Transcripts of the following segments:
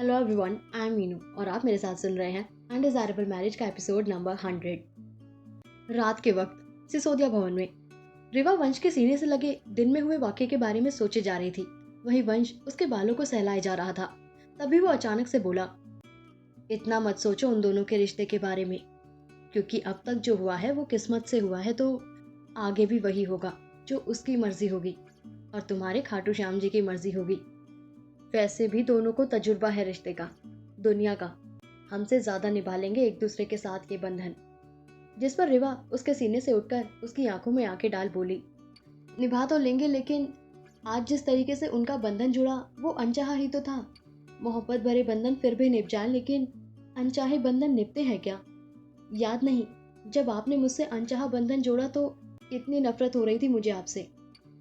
Hello everyone, I am Meenu और आप मेरे साथ सुन रहे हैं अनडिजायरेबल मैरिज का एपिसोड नंबर 100। रात के वक्त सिसोदिया भवन में रिवा वंश के सीने से लगे दिन में हुए वाक्य के बारे में सोचे जा रही थी। वहीं वंश उसके बालों को सहलाए जा रहा था। तभी वो अचानक से बोला, इतना मत सोचो उन दोनों के रिश्ते के बारे में, क्योंकि अब तक जो हुआ है वो किस्मत से हुआ है, तो आगे भी वही होगा जो उसकी मर्जी होगी और तुम्हारे खाटू श्याम जी की मर्जी होगी। वैसे भी दोनों को तजुर्बा है रिश्ते का, दुनिया का। हमसे ज्यादा निभा लेंगे एक दूसरे के साथ ये बंधन। जिस पर रिवा उसके सीने से उठकर उसकी आंखों में आंखें डाल बोली, निभा तो लेंगे, लेकिन आज जिस तरीके से उनका बंधन जुड़ा वो अनचाहा ही तो था। मोहब्बत भरे बंधन फिर भी निभ जाए, लेकिन अनचाहे बंधन निभते हैं क्या? याद नहीं, जब आपने मुझसे अनचाहा बंधन जोड़ा तो इतनी नफरत हो रही थी मुझे आपसे।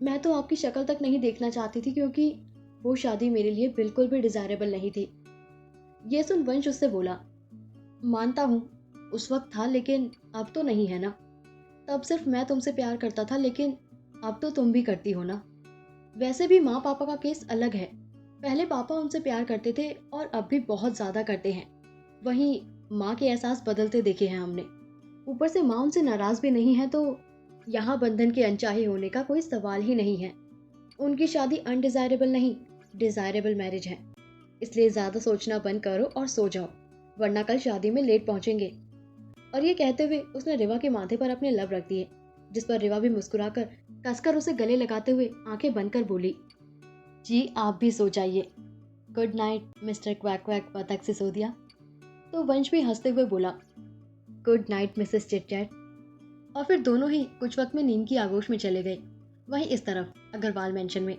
मैं तो आपकी शक्ल तक नहीं देखना चाहती थी, क्योंकि वो शादी मेरे लिए बिल्कुल भी डिजायरेबल नहीं थी। ये सुन वंश उससे बोला, मानता हूँ उस वक्त था, लेकिन अब तो नहीं है ना। तब सिर्फ मैं तुमसे प्यार करता था, लेकिन अब तो तुम भी करती हो ना। वैसे भी माँ पापा का केस अलग है। पहले पापा उनसे प्यार करते थे और अब भी बहुत ज्यादा करते हैं। वहीं माँ के एहसास बदलते देखे हैं हमने। ऊपर से माँ उनसे नाराज भी नहीं है, तो यहाँ बंधन के अनचाहे होने का कोई सवाल ही नहीं है। उनकी शादी अनडिजायरेबल नहीं, डिजायरेबल मैरिज है। इसलिए ज्यादा सोचना बंद करो और सो जाओ, वरना कल शादी में लेट पहुंचेंगे। और ये कहते हुए उसने रिवा के माथे पर अपने लब रख दिए, जिस पर रिवा भी मुस्कुराकर कसकर उसे गले लगाते हुए आंखें बंद कर बोली, जी आप भी सो जाइए। Good night mister quack quack बतख सिसोदिया। तो वंश भी हंसते हुए बोला, गुड नाइट मिसेस चिटचैट। और फिर दोनों ही कुछ वक्त में नींद की आगोश में चले गए। वहीं इस तरफ अग्रवाल मेंशन में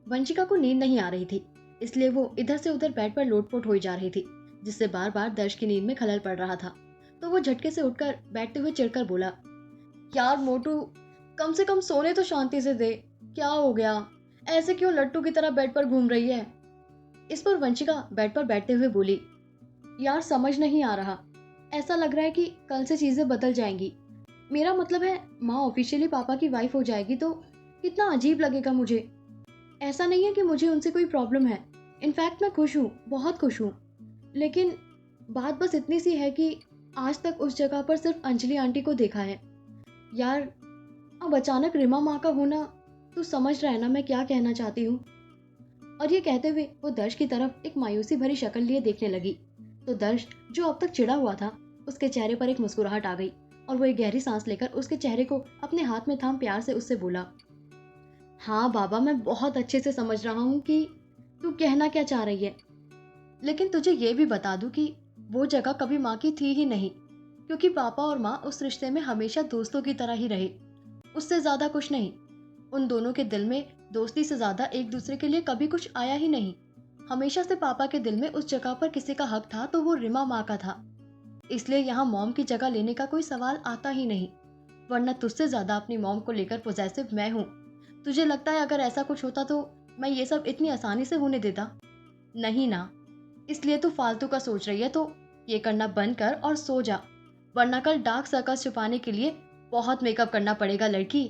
वंशिका को नींद नहीं आ रही थी, इसलिए वो इधर से उधर बेड पर लोटपोट हो जा रही थी, जिससे बार बार दर्श की नींद में खलल पड़ रहा था। तो वो झटके से उठकर बैठते हुए चिढ़कर बोला, यार मोटू, कम से कम सोने तो शांति से दे। क्या हो गया, ऐसे क्यों लट्टू की तरह बेड पर घूम रही है? इस पर वंशिका बेड पर बैठते हुए बोली, यार समझ नहीं आ रहा, ऐसा लग रहा है कि कल से चीजें बदल जाएंगी। मेरा मतलब है, माँ ऑफिशियली पापा की वाइफ हो जाएगी तो कितना अजीब लगेगा मुझे। ऐसा नहीं है कि मुझे उनसे कोई प्रॉब्लम है। इनफैक्ट मैं खुश हूँ, बहुत खुश हूँ। लेकिन बात बस इतनी सी है कि आज तक उस जगह पर सिर्फ अंजलि आंटी को देखा है। यार, अब अचानक रिमा माँ का होना, तू समझ रहा है ना मैं क्या कहना चाहती हूँ? और ये कहते हुए वो दर्श की तरफ एक मायूसी भरी शक्ल लिए देखने लगी। तो दर्श, जो अब तक चिढ़ा हुआ था, उसके चेहरे पर एक मुस्कुराहट आ गई और वो एक गहरी सांस लेकर उसके चेहरे को अपने हाथ में थाम प्यार से उससे बोला, हाँ बाबा, मैं बहुत अच्छे से समझ रहा हूँ कि तू कहना क्या चाह रही है। लेकिन तुझे ये भी बता दूं कि वो जगह कभी माँ की थी ही नहीं, क्योंकि पापा और माँ उस रिश्ते में हमेशा दोस्तों की तरह ही रहे, उससे ज्यादा कुछ नहीं। उन दोनों के दिल में दोस्ती से ज्यादा एक दूसरे के लिए कभी कुछ आया ही नहीं। हमेशा से पापा के दिल में उस जगह पर किसी का हक था तो वो रिमा माँ का था। इसलिए यहाँ मॉम की जगह लेने का कोई सवाल आता ही नहीं। वरना तुझसे ज्यादा अपनी मॉम को लेकर पोजेसिव मैं हूँ। तुझे लगता है अगर ऐसा कुछ होता तो मैं ये सब इतनी आसानी से होने देता? नहीं ना। इसलिए तू फालतू का सोच रही है तो ये करना बंद कर और सो जा, वरना कल डार्क सर्कल्स छुपाने के लिए बहुत मेकअप करना पड़ेगा लड़की।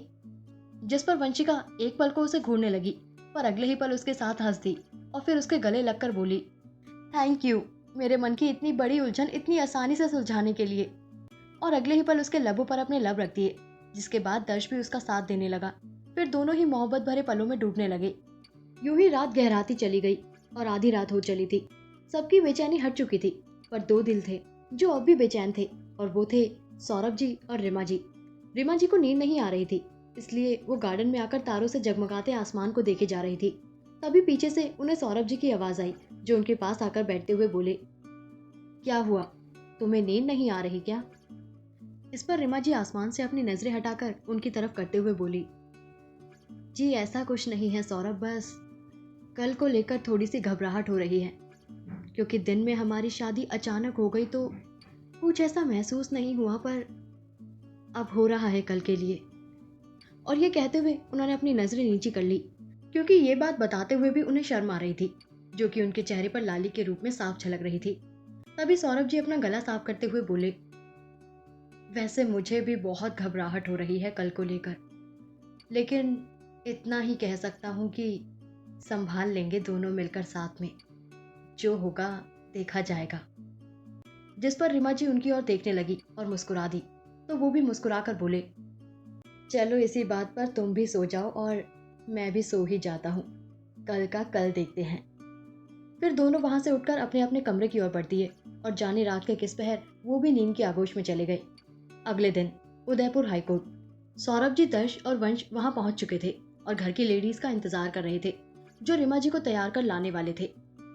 जिस पर वंशिका एक पल को उसे घूरने लगी, पर अगले ही पल उसके साथ हंस दी और फिर उसके गले लगकर बोली, थैंक यू मेरे मन की इतनी बड़ी उलझन इतनी आसानी से सुलझाने के लिए। और अगले ही पल उसके लबों पर अपने लब रख दिए, जिसके बाद दर्श भी उसका साथ देने लगा। फिर दोनों ही मोहब्बत भरे पलों में डूबने लगे। यूं ही रात गहराती चली गई और आधी रात हो चली थी। सबकी बेचैनी हट चुकी थी, पर दो दिल थे जो अब भी बेचैन थे, और वो थे सौरभ जी और रिमा जी। रिमा जी को नींद नहीं आ रही थी, इसलिए वो गार्डन में आकर तारों से जगमगाते आसमान को देखे जा रही थी। तभी पीछे से उन्हें सौरभ जी की आवाज आई, जो उनके पास आकर बैठते हुए बोले, क्या हुआ, तुम्हें नींद नहीं आ रही क्या? इस पर रिमा जी आसमान से अपनी नजरें हटाकर उनकी तरफ करते हुए बोली, जी ऐसा कुछ नहीं है सौरभ, बस कल को लेकर थोड़ी सी घबराहट हो रही है, क्योंकि दिन में हमारी शादी अचानक हो गई तो कुछ ऐसा महसूस नहीं हुआ, पर अब हो रहा है कल के लिए। और ये कहते हुए उन्होंने अपनी नजरें नीची कर ली, क्योंकि ये बात बताते हुए भी उन्हें शर्म आ रही थी, जो कि उनके चेहरे पर लाली के रूप में साफ झलक रही थी। तभी सौरभ जी अपना गला साफ करते हुए बोले, वैसे मुझे भी बहुत घबराहट हो रही है कल को लेकर, लेकिन इतना ही कह सकता हूँ कि संभाल लेंगे दोनों मिलकर साथ में। जो होगा देखा जाएगा। जिस पर रीमा जी उनकी ओर देखने लगी और मुस्कुरा दी, तो वो भी मुस्कुराकर बोले, चलो इसी बात पर तुम भी सो जाओ और मैं भी सो ही जाता हूँ, कल का कल देखते हैं। फिर दोनों वहां से उठकर अपने अपने कमरे की ओर बढ़ दिए और जाने रात के किस पहर वो भी नींद की आगोश में चले गए। अगले दिन उदयपुर हाईकोर्ट। सौरभ जी, दर्श और वंश वहां पहुंच चुके थे और घर की लेडीज का इंतजार कर रहे थे, जो रीमा जी को तैयार कर लाने वाले थे।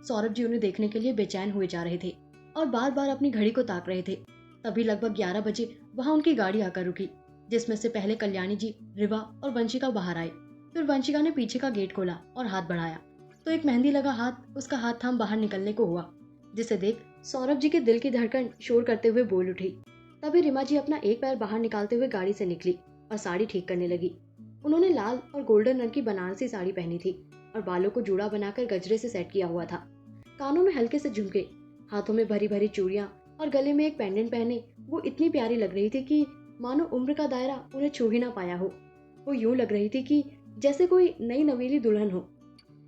सौरभ जी उन्हें देखने के लिए बेचैन हुए जा रहे थे और बार बार अपनी घड़ी को ताक रहे थे। तभी लगभग 11 बजे वहां उनकी गाड़ी आकर रुकी, जिसमें से पहले कल्याणी जी, रिवा और वंशिका बाहर आए। फिर वंशिका ने पीछे का गेट खोला और हाथ बढ़ाया, तो एक मेहंदी लगा हाथ उसका हाथ थाम बाहर निकलने को हुआ, जिसे देख सौरभ जी के दिल की धड़कन शोर करते हुए बोल उठी। तभी रीमा जी अपना एक पैर बाहर निकालते हुए गाड़ी से निकली और साड़ी ठीक करने लगी। उन्होंने लाल और गोल्डन रंग की बनारसी साड़ी पहनी थी और बालों को जूड़ा बनाकर गजरे से सेट किया हुआ था। कानों में हल्के से झुमके, हाथों में भरी भरी चूड़ियां और गले में एक पेंडेंट पहने वो इतनी प्यारी लग रही थी कि मानो उम्र का दायरा उन्हें छू ही ना पाया हो। वो यूं लग रही थी कि जैसे कोई नई नवेली दुल्हन हो।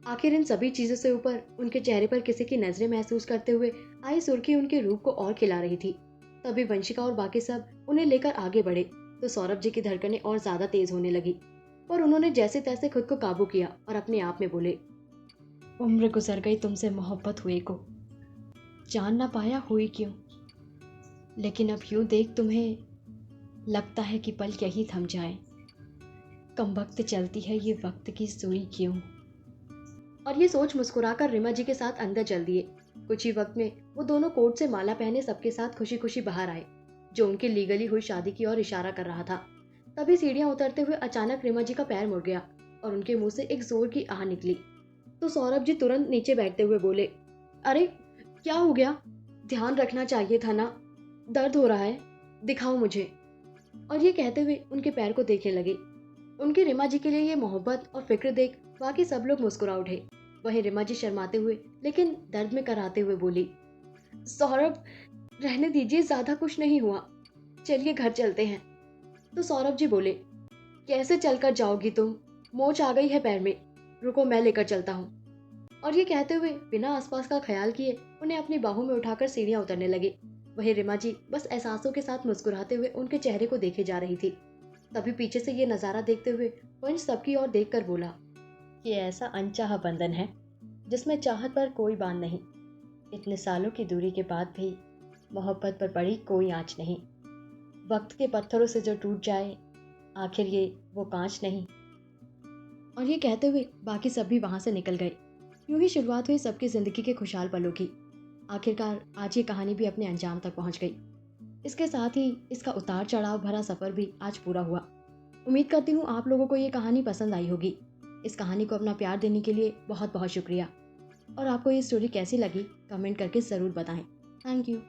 आखिर इन सभी चीजों से ऊपर उनके चेहरे पर किसी की नजरें महसूस करते हुए आई सुर्खी उनके रूप को और खिला रही थी। तभी वंशिका और बाकी सब उन्हें लेकर आगे बढ़े तो सौरभ जी की धड़कनें और ज्यादा तेज होने लगी, पर उन्होंने जैसे तैसे खुद को काबू किया और अपने आप में बोले, उम्र गुजर गई तुमसे मोहब्बत हुए को, जान ना पाया हुई क्यों, लेकिन अब यूं देख तुम्हें लगता है कि पल यही थम जाए, कम वक्त चलती है ये वक्त की सुई क्यों। और ये सोच मुस्कुराकर रीमा जी के साथ अंदर चल दिए। कुछ ही वक्त में वो दोनों कोट से माला पहने सबके साथ खुशी खुशी बाहर आए, जो उनकी लीगली हुई शादी की ओर इशारा कर रहा था। तभी सीढ़ियां उतरते हुए अचानक रीमा जी का पैर मुड़ गया और उनके मुंह से एक जोर की आह निकली। तो सौरभ जी तुरंत नीचे बैठते हुए बोले, अरे क्या हो गया, ध्यान रखना चाहिए था ना, दर्द हो रहा है, दिखाओ मुझे। और ये कहते हुए उनके पैर को देखने लगे। उनकी रीमा जी के लिए ये मोहब्बत और फिक्र देख बाकी सब लोग मुस्कुरा उठे। वहीं रीमा जी शर्माते हुए लेकिन दर्द में कराते हुए बोली, सौरभ रहने दीजिए, ज्यादा कुछ नहीं हुआ, चलिए घर चलते हैं। तो सौरभ जी बोले, कैसे चलकर जाओगी तुम, मोच आ गई है पैर में, रुको मैं लेकर चलता हूँ। और ये कहते हुए बिना आसपास का ख्याल किए उन्हें अपनी बाहों में उठाकर सीढ़ियां उतरने लगे। वहीं रीमा जी बस एहसासों के साथ मुस्कुराते हुए उनके चेहरे को देखे जा रही थी। तभी पीछे से ये नजारा देखते हुए वंश सबकी ओर देखकर बोला, ये ऐसा अनचाहा बंधन है जिसमें चाहत पर कोई बांध नहीं, इतने सालों की दूरी के बाद भी मोहब्बत पर पड़ी कोई आंच नहीं, वक्त के पत्थरों से जो टूट जाए आखिर ये वो कांच नहीं। और ये कहते हुए बाकी सब भी वहां से निकल गए। यूं ही शुरुआत हुई सबकी जिंदगी के खुशहाल पलों की। आखिरकार आज ये कहानी भी अपने अंजाम तक पहुंच गई। इसके साथ ही इसका उतार चढ़ाव भरा सफर भी आज पूरा हुआ। उम्मीद करती हूँ आप लोगों को ये कहानी पसंद आई होगी। इस कहानी को अपना प्यार देने के लिए बहुत बहुत शुक्रिया। और आपको ये स्टोरी कैसी लगी कमेंट करके ज़रूर बताएं। Thank you.